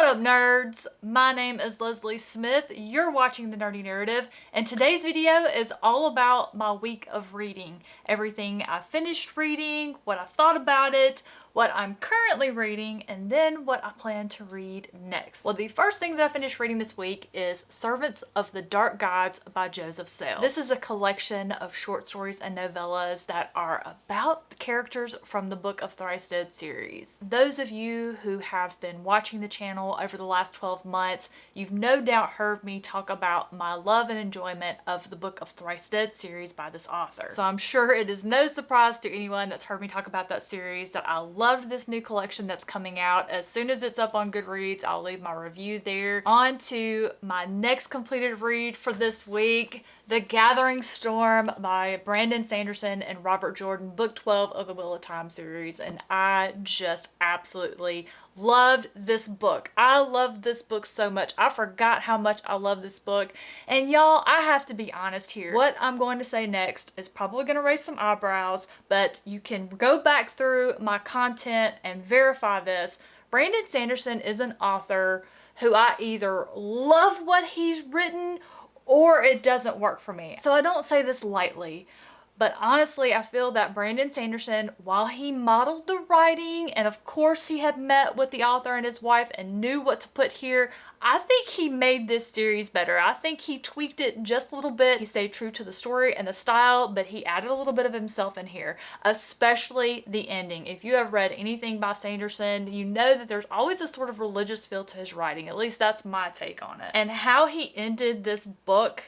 What up, nerds? My name is Leslie Smith. You're watching The Nerdy Narrative, and today's video is all about my week of reading. Everything I finished reading, what I thought about it, what I'm currently reading, and then what I plan to read next. Well, the first thing that I finished reading this week is Servants of the Dark Gods by Joseph Sale. This is a collection of short stories and novellas that are about the characters from the Book of Thrice Dead series. Those of you who have been watching the channel over the last 12 months, you've no doubt heard me talk about my love and enjoyment of the Book of Thrice Dead series by this author. So I'm sure it is no surprise to anyone that's heard me talk about that series that I loved this new collection that's coming out. As soon as it's up on Goodreads, I'll leave my review there. On to my next completed read for this week, The Gathering Storm by Brandon Sanderson and Robert Jordan, book 12 of the Wheel of Time series, and I just absolutely loved this book. I loved this book so much. I forgot how much I love this book, and y'all, I have to be honest here. What I'm going to say next is probably going to raise some eyebrows, but you can go back through my content and verify this. Brandon Sanderson is an author who I either love what he's written or it doesn't work for me. So I don't say this lightly, but honestly, I feel that Brandon Sanderson, while he modeled the writing, and of course he had met with the author and his wife and knew what to put here, I think he made this series better. I think he tweaked it just a little bit. He stayed true to the story and the style, but he added a little bit of himself in here, especially the ending. If you have read anything by Sanderson, you know that there's always a sort of religious feel to his writing. At least that's my take on it. And how he ended this book,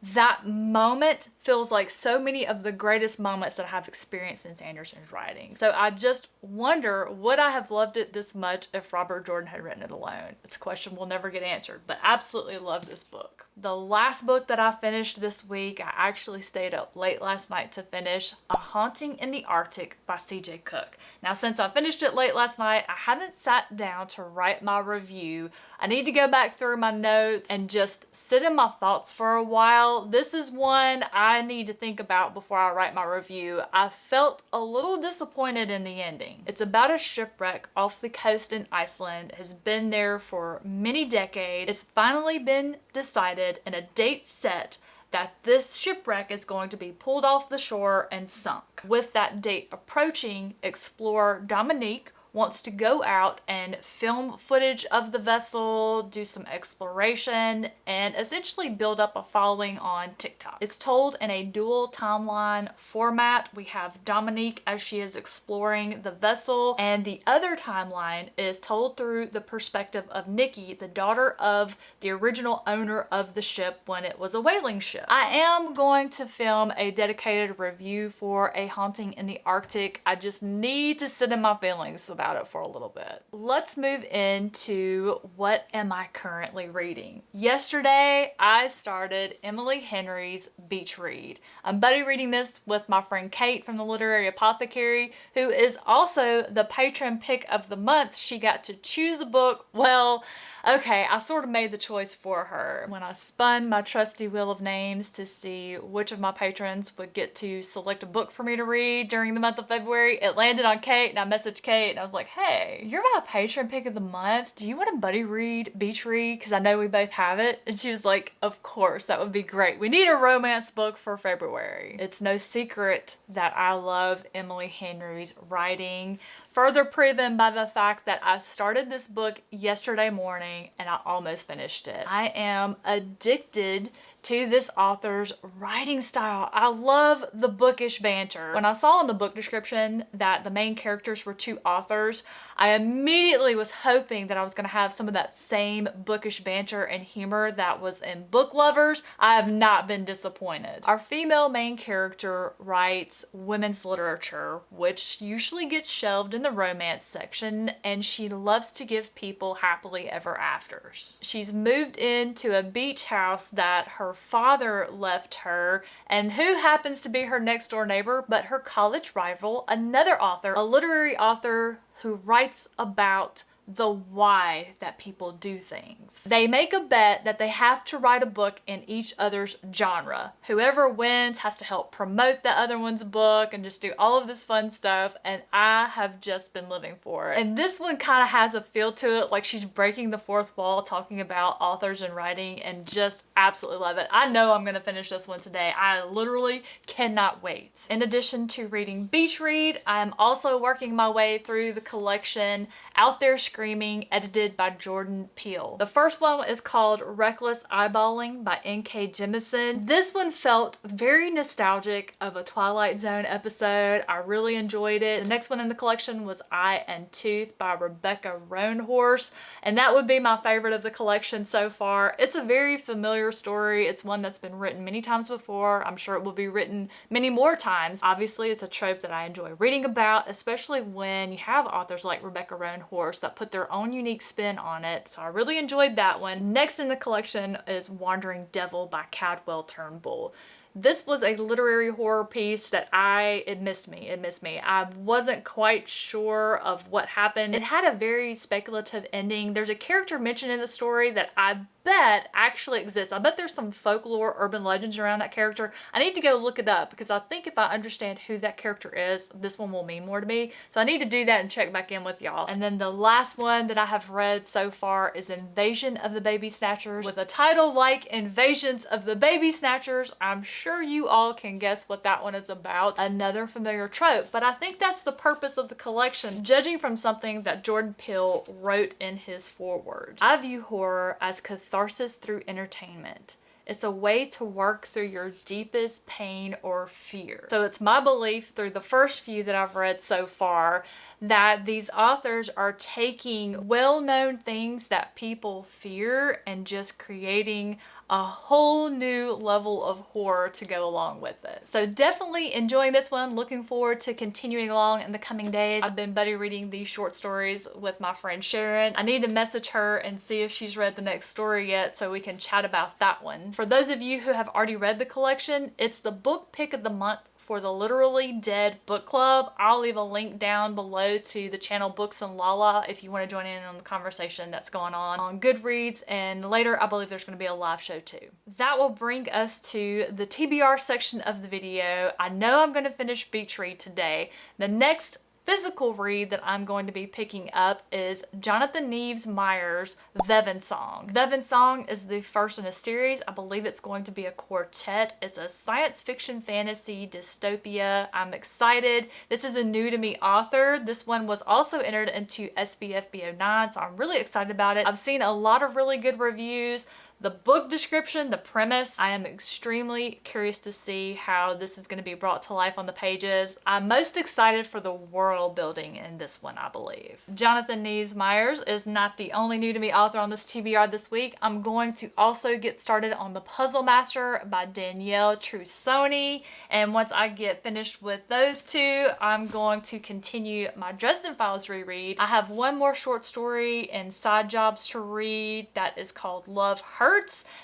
that moment feels like so many of the greatest moments that I have experienced in Sanderson's writing. So I just wonder, would I have loved it this much if Robert Jordan had written it alone? It's a question we'll never get answered, but absolutely love this book. The last book that I finished this week, I actually stayed up late last night to finish, A Haunting in the Arctic by C.J. Cook. Now, since I finished it late last night, I haven't sat down to write my review. I need to go back through my notes and just sit in my thoughts for a while. This is one I need to think about before I write my review. I felt a little disappointed in the ending. It's about a shipwreck off the coast in Iceland. It has been there for many decades. It's finally been decided and a date set that this shipwreck is going to be pulled off the shore and sunk. With that date approaching, explorer Dominique wants to go out and film footage of the vessel, do some exploration, and essentially build up a following on TikTok. It's told in a dual timeline format. We have Dominique as she is exploring the vessel, and the other timeline is told through the perspective of Nikki, the daughter of the original owner of the ship when it was a whaling ship. I am going to film a dedicated review for A Haunting in the Arctic. I just need to sit in my feelings about it for a little bit. Let's move into what am I currently reading. Yesterday, I started Emily Henry's Beach Read. I'm buddy reading this with my friend Kate from the Literary Apothecary, who is also the patron pick of the month. She got to choose a book. Well, okay, I sort of made the choice for her. When I spun my trusty wheel of names to see which of my patrons would get to select a book for me to read during the month of February, it landed on Kate, and I messaged Kate and I was like, hey, you're my patron pick of the month. Do you want to buddy read Beach Read? Because I know we both have it. And she was like, of course, that would be great. We need a romance book for February. It's no secret that I love Emily Henry's writing. Further proven by the fact that I started this book yesterday morning and I almost finished it. I am addicted to this author's writing style. I love the bookish banter. When I saw in the book description that the main characters were two authors, I immediately was hoping that I was going to have some of that same bookish banter and humor that was in Book Lovers. I have not been disappointed. Our female main character writes women's literature, which usually gets shelved in the romance section, and she loves to give people happily ever afters. She's moved into a beach house that her father left her, and who happens to be her next door neighbor but her college rival, another author, a literary author who writes about the why that people do things. They make a bet that they have to write a book in each other's genre. Whoever wins has to help promote the other one's book and just do all of this fun stuff, and I have just been living for it. And this one kind of has a feel to it, like she's breaking the fourth wall, talking about authors and writing, and just absolutely love it. I know I'm gonna finish this one today. I literally cannot wait. In addition to reading Beach Read, I'm also working my way through the collection Out There Screaming, edited by Jordan Peele. The first one is called Reckless Eyeballing by N.K. Jemisin. This one felt very nostalgic of a Twilight Zone episode. I really enjoyed it. The next one in the collection was Eye and Tooth by Rebecca Roanhorse, and that would be my favorite of the collection so far. It's a very familiar story. It's one that's been written many times before. I'm sure it will be written many more times. Obviously, it's a trope that I enjoy reading about, especially when you have authors like Rebecca Roanhorse that put their own unique spin on it. So I really enjoyed that one. Next in the collection is Wandering Devil by Cadwell Turnbull. This was a literary horror piece that it missed me. I wasn't quite sure of what happened. It had a very speculative ending. There's a character mentioned in the story that I bet actually exists. I bet there's some folklore, urban legends around that character. I need to go look it up because I think if I understand who that character is, this one will mean more to me. So I need to do that and check back in with y'all. And then the last one that I have read so far is Invasion of the Baby Snatchers. With a title like Invasions of the Baby Snatchers, I'm sure you all can guess what that one is about. Another familiar trope, but I think that's the purpose of the collection, judging from something that Jordan Peele wrote in his foreword. I view horror as catharsis through entertainment. It's a way to work through your deepest pain or fear. So it's my belief through the first few that I've read so far that these authors are taking well-known things that people fear and just creating a whole new level of horror to go along with it. So definitely enjoying this one. Looking forward to continuing along in the coming days. I've been buddy reading these short stories with my friend Sharon. I need to message her and see if she's read the next story yet so we can chat about that one. For those of you who have already read the collection, it's the book pick of the month for the Literally Dead Book Club. I'll leave a link down below to the channel Books and Lala if you want to join in on the conversation that's going on Goodreads, and later I believe there's going to be a live show too. That will bring us to the TBR section of the video. I know I'm going to finish Beach Read today. The next physical read that I'm going to be picking up is Jonathan Neves Meyer's Vevan Song. Vevan Song is the first in a series. I believe it's going to be a quartet. It's a science fiction fantasy dystopia. I'm excited. This is a new to me author. This one was also entered into SBFB09, so I'm really excited about it. I've seen a lot of really good reviews. The book description, the premise, I am extremely curious to see how this is going to be brought to life on the pages. I'm most excited for the world building in this one, I believe. Jonathan Neves Myers is not the only new to me author on this TBR this week. I'm going to also get started on The Puzzle Master by Danielle Trussoni. And once I get finished with those two, I'm going to continue my Dresden Files reread. I have one more short story and side jobs to read that is called Love Hurts.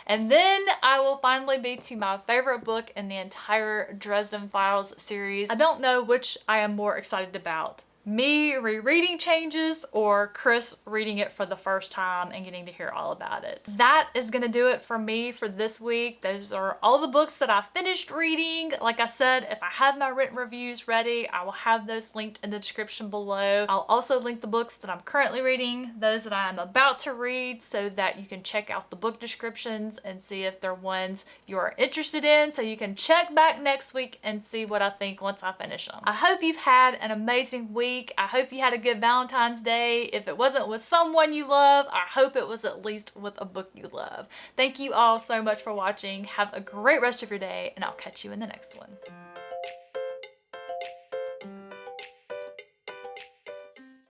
And then I will finally be to my favorite book in the entire Dresden Files series. I don't know which I am more excited about. Me rereading Changes or Chris reading it for the first time and getting to hear all about it. That is going to do it for me for this week. Those are all the books that I finished reading. Like I said, if I have my written reviews ready, I will have those linked in the description below. I'll also link the books that I'm currently reading, those that I'm about to read, so that you can check out the book descriptions and see if they're ones you are interested in, so you can check back next week and see what I think once I finish them. I hope you've had an amazing week. I hope you had a good Valentine's Day. If it wasn't with someone you love, I hope it was at least with a book you love. Thank you all so much for watching. Have a great rest of your day, and I'll catch you in the next one.